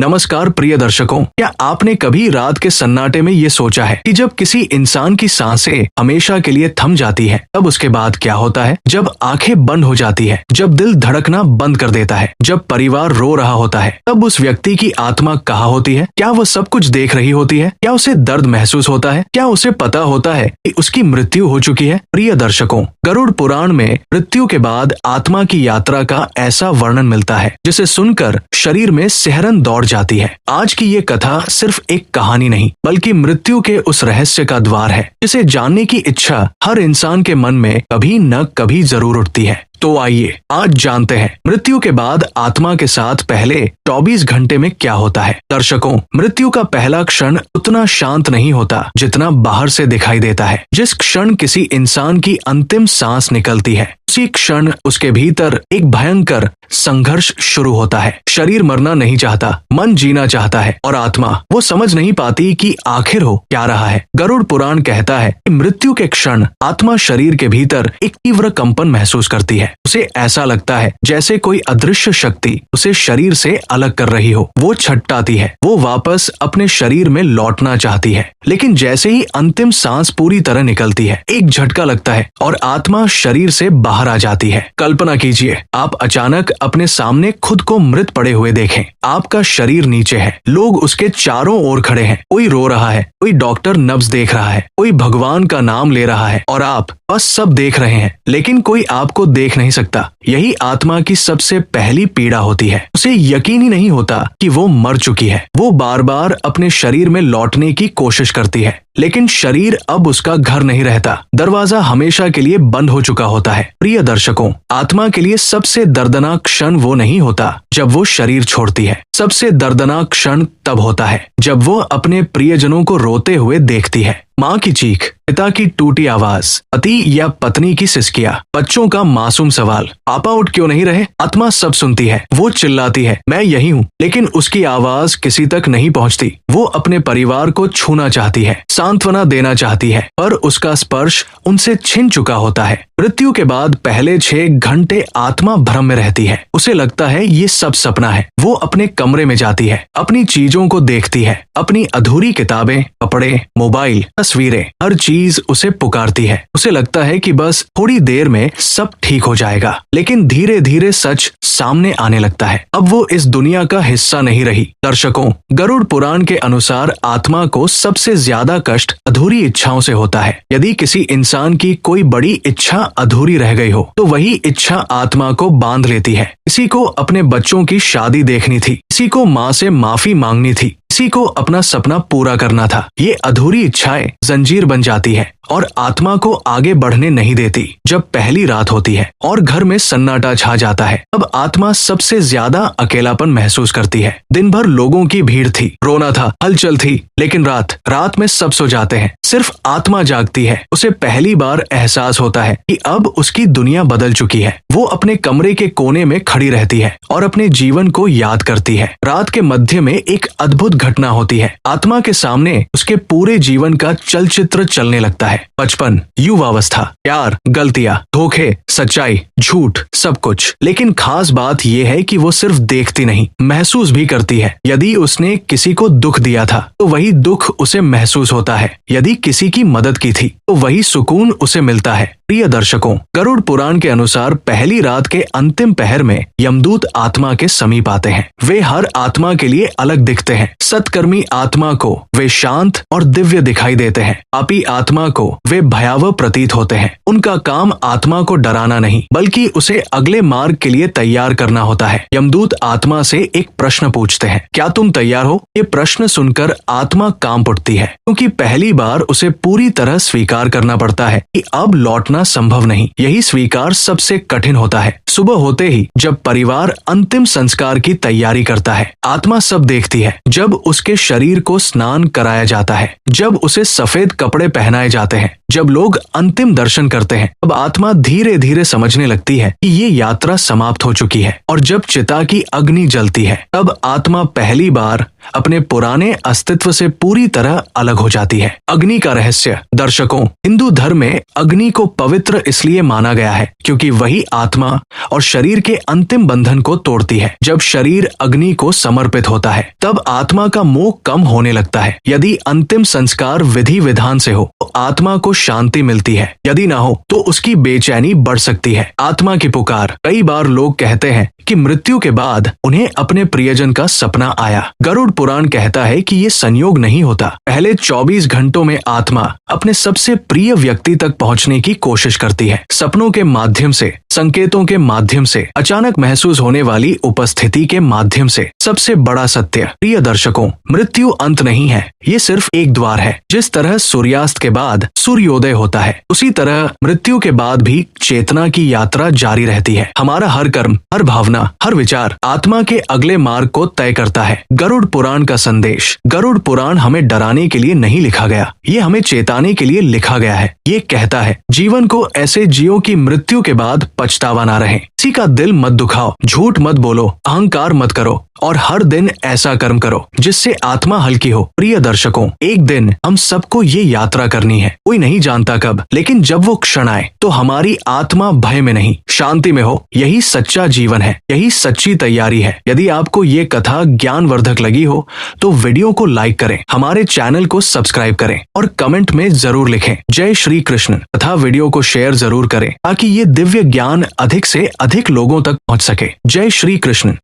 नमस्कार प्रिय दर्शकों, क्या आपने कभी रात के सन्नाटे में ये सोचा है कि जब किसी इंसान की सांसें हमेशा के लिए थम जाती हैं, तब उसके बाद क्या होता है? जब आंखें बंद हो जाती है, जब दिल धड़कना बंद कर देता है, जब परिवार रो रहा होता है, तब उस व्यक्ति की आत्मा कहाँ होती है? क्या वो सब कुछ देख रही होती है? क्या उसे दर्द महसूस होता है? क्या उसे पता होता है कि उसकी मृत्यु हो चुकी है? प्रिय दर्शकों, गरुड़ पुराण में मृत्यु के बाद आत्मा की यात्रा का ऐसा वर्णन मिलता है जिसे सुनकर शरीर में सिहरन दौड़ जाती है। आज की ये कथा सिर्फ एक कहानी नहीं, बल्कि मृत्यु के उस रहस्य का द्वार है जिसे जानने की इच्छा हर इंसान के मन में कभी न कभी जरूर उठती है। तो आइए आज जानते हैं मृत्यु के बाद आत्मा के साथ पहले 24 घंटे में क्या होता है। दर्शकों, मृत्यु का पहला क्षण उतना शांत नहीं होता जितना बाहर से दिखाई देता है। जिस क्षण किसी इंसान की अंतिम सांस निकलती है, उसी क्षण उसके भीतर एक भयंकर संघर्ष शुरू होता है। शरीर मरना नहीं चाहता, मन जीना चाहता है और आत्मा वो समझ नहीं पाती कि आखिर हो क्या रहा है। गरुड़ पुराण कहता है कि मृत्यु के क्षण आत्मा शरीर के भीतर एक तीव्र कंपन महसूस करती है। उसे ऐसा लगता है जैसे कोई अदृश्य शक्ति उसे शरीर से अलग कर रही हो। वो छटपटाती है, वो वापस अपने शरीर में लौटना चाहती है, लेकिन जैसे ही अंतिम सांस पूरी तरह निकलती है, एक झटका लगता है और आत्मा शरीर से बाहर आ जाती है। कल्पना कीजिए, आप अचानक अपने सामने खुद को मृत पड़े हुए देखें। आपका शरीर नीचे है, लोग उसके चारों ओर खड़े हैं, कोई रो रहा है, कोई डॉक्टर नब्ज देख रहा है, कोई भगवान का नाम ले रहा है और आप बस सब देख रहे हैं, लेकिन कोई आपको देख नहीं सकता। यही आत्मा की सबसे पहली पीड़ा होती है। उसे यकीन ही नहीं होता कि वो मर चुकी है। वो बार बार अपने शरीर में लौटने की कोशिश करती है, लेकिन शरीर अब उसका घर नहीं रहता। दरवाजा हमेशा के लिए बंद हो चुका होता है। प्रिय दर्शकों, आत्मा के लिए सबसे दर्दनाक क्षण वो नहीं होता जब वो शरीर छोड़ती है। सबसे दर्दनाक क्षण तब होता है जब वो अपने प्रियजनों को रोते हुए देखती है। माँ की चीख, पिता की टूटी आवाज, पति या पत्नी की सिसकियां, बच्चों का मासूम सवाल, पापा उठ क्यों नहीं रहे? आत्मा सब सुनती है। वो चिल्लाती है, मैं यही हूँ, लेकिन उसकी आवाज किसी तक नहीं पहुँचती। वो अपने परिवार को छूना चाहती है, सांत्वना देना चाहती है, पर उसका स्पर्श उनसे छिन चुका होता है। मृत्यु के बाद पहले 6 घंटे आत्मा भ्रम में रहती है। उसे लगता है ये सब सपना है। वो अपने कमरे में जाती है, अपनी चीजों को देखती है, अपनी अधूरी किताबें, कपड़े, मोबाइल, तस्वीरें, हर चीज उसे पुकारती है। उसे लगता है कि बस थोड़ी देर में सब ठीक हो जाएगा, लेकिन धीरे धीरे सच सामने आने लगता है। अब वो इस दुनिया का हिस्सा नहीं रही। दर्शकों, गरुड़ पुराण के अनुसार आत्मा को सबसे ज्यादा कष्ट अधूरी इच्छाओं से होता है। यदि किसी इंसान की कोई बड़ी इच्छा अधूरी रह गई हो, तो वही इच्छा आत्मा को बांध लेती है। किसी को अपने बच्चों की शादी देखनी थी, किसी को माँ से माफी मांगनी थी, किसी को अपना सपना पूरा करना था। ये अधूरी इच्छाएं जंजीर बन जाती है और आत्मा को आगे बढ़ने नहीं देती। जब पहली रात होती है और घर में सन्नाटा छा जाता है, अब आत्मा सबसे ज्यादा अकेलापन महसूस करती है। दिन भर लोगों की भीड़ थी, रोना था, हलचल थी, लेकिन रात में सब सो जाते हैं, सिर्फ आत्मा जागती है। उसे पहली बार एहसास होता है कि अब उसकी दुनिया बदल चुकी है। वो अपने कमरे के कोने में खड़ी रहती है और अपने जीवन को याद करती है। रात के मध्य में एक अद्भुत घटना होती है। आत्मा के सामने उसके पूरे जीवन का चलचित्र चलने लगता है। बचपन, युवावस्था, प्यार, गलतियां, धोखे, सच्चाई, झूठ, सब कुछ। लेकिन खास बात यह है कि वो सिर्फ देखती नहीं, महसूस भी करती है। यदि उसने किसी को दुख दिया था, तो वही दुख उसे महसूस होता है। यदि किसी की मदद की थी, तो वही सुकून उसे मिलता है। प्रिय दर्शकों, गरुड़ पुराण के अनुसार पहली रात के अंतिम पहर में यमदूत आत्मा के समीप आते हैं। वे हर आत्मा के लिए अलग दिखते हैं। सत्कर्मी आत्मा को वे शांत और दिव्य दिखाई देते हैं। पापी आत्मा को वे भयावह प्रतीत होते हैं। उनका काम आत्मा को डराना नहीं, बल्कि उसे अगले मार्ग के लिए तैयार करना होता है। यमदूत आत्मा से एक प्रश्न पूछते हैं, क्या तुम तैयार हो? ये प्रश्न सुनकर आत्मा कांप उठती है, क्योंकि पहली बार उसे पूरी तरह स्वीकार करना पड़ता है कि अब लौटना संभव नहीं। यही स्वीकार सबसे कठिन होता है। सुबह होते ही जब परिवार अंतिम संस्कार की तैयारी करता है, आत्मा सब देखती है। जब उसके शरीर को स्नान कराया जाता है, जब उसे सफेद कपड़े पहनाए जाते हैं, जब लोग अंतिम दर्शन करते हैं, अब आत्मा धीरे धीरे समझने लगती है कि ये यात्रा समाप्त हो चुकी है। और जब चिता की अग्नि जलती है, तब आत्मा पहली बार अपने पुराने अस्तित्व से पूरी तरह अलग हो जाती है। अग्नि का रहस्य। दर्शकों, हिंदू धर्म में अग्नि को पवित्र इसलिए माना गया है क्योंकि वही आत्मा और शरीर के अंतिम बंधन को तोड़ती है। जब शरीर अग्नि को समर्पित होता है तब आत्मा का मोह कम होने लगता है। यदि अंतिम संस्कार विधि विधान से हो तो आत्मा को शांति मिलती है, यदि ना हो तो उसकी बेचैनी बढ़ सकती है। आत्मा की पुकार। कई बार लोग कहते हैं कि मृत्यु के बाद उन्हें अपने प्रियजन का सपना आया। गरुड़ पुराण कहता है कि ये संयोग नहीं होता। पहले 24 घंटों में आत्मा अपने सबसे प्रिय व्यक्ति तक पहुंचने की कोशिश करती है। सपनों के माध्यम से, संकेतों के माध्यम से, अचानक महसूस होने वाली उपस्थिति के माध्यम से। सबसे बड़ा सत्य। प्रिय दर्शकों, मृत्यु अंत नहीं है, ये सिर्फ एक द्वार है। जिस तरह सूर्यास्त के बाद सूर्योदय होता है, उसी तरह मृत्यु के बाद भी चेतना की यात्रा जारी रहती है। हमारा हर कर्म, हर भावना, हर विचार आत्मा के अगले मार्ग को तय करता है। गरुड़ पुराण का संदेश। गरुड़ पुराण हमें डराने के लिए नहीं लिखा गया, ये हमें चेताने के लिए लिखा गया है। ये कहता है, जीवन को ऐसे जियो कि मृत्यु के बाद पछतावा ना रहे। किसी का दिल मत दुखाओ, झूठ मत बोलो, अहंकार मत करो और हर दिन ऐसा कर्म करो जिससे आत्मा हल्की हो। प्रिय दर्शकों, एक दिन हम सबको ये यात्रा करनी है। कोई नहीं जानता कब, लेकिन जब वो क्षण आए तो हमारी आत्मा भय में नहीं, शांति में हो। यही सच्चा जीवन है, यही सच्ची तैयारी है। यदि आपको ये कथा ज्ञानवर्धक लगी हो तो वीडियो को लाइक करें, हमारे चैनल को सब्सक्राइब करें और कमेंट में जरूर लिखें जय श्री कृष्ण तथा वीडियो को शेयर जरूर करें ताकि ये दिव्य ज्ञान अधिक से अधिक लोगों तक पहुंच सके। जय श्री कृष्ण।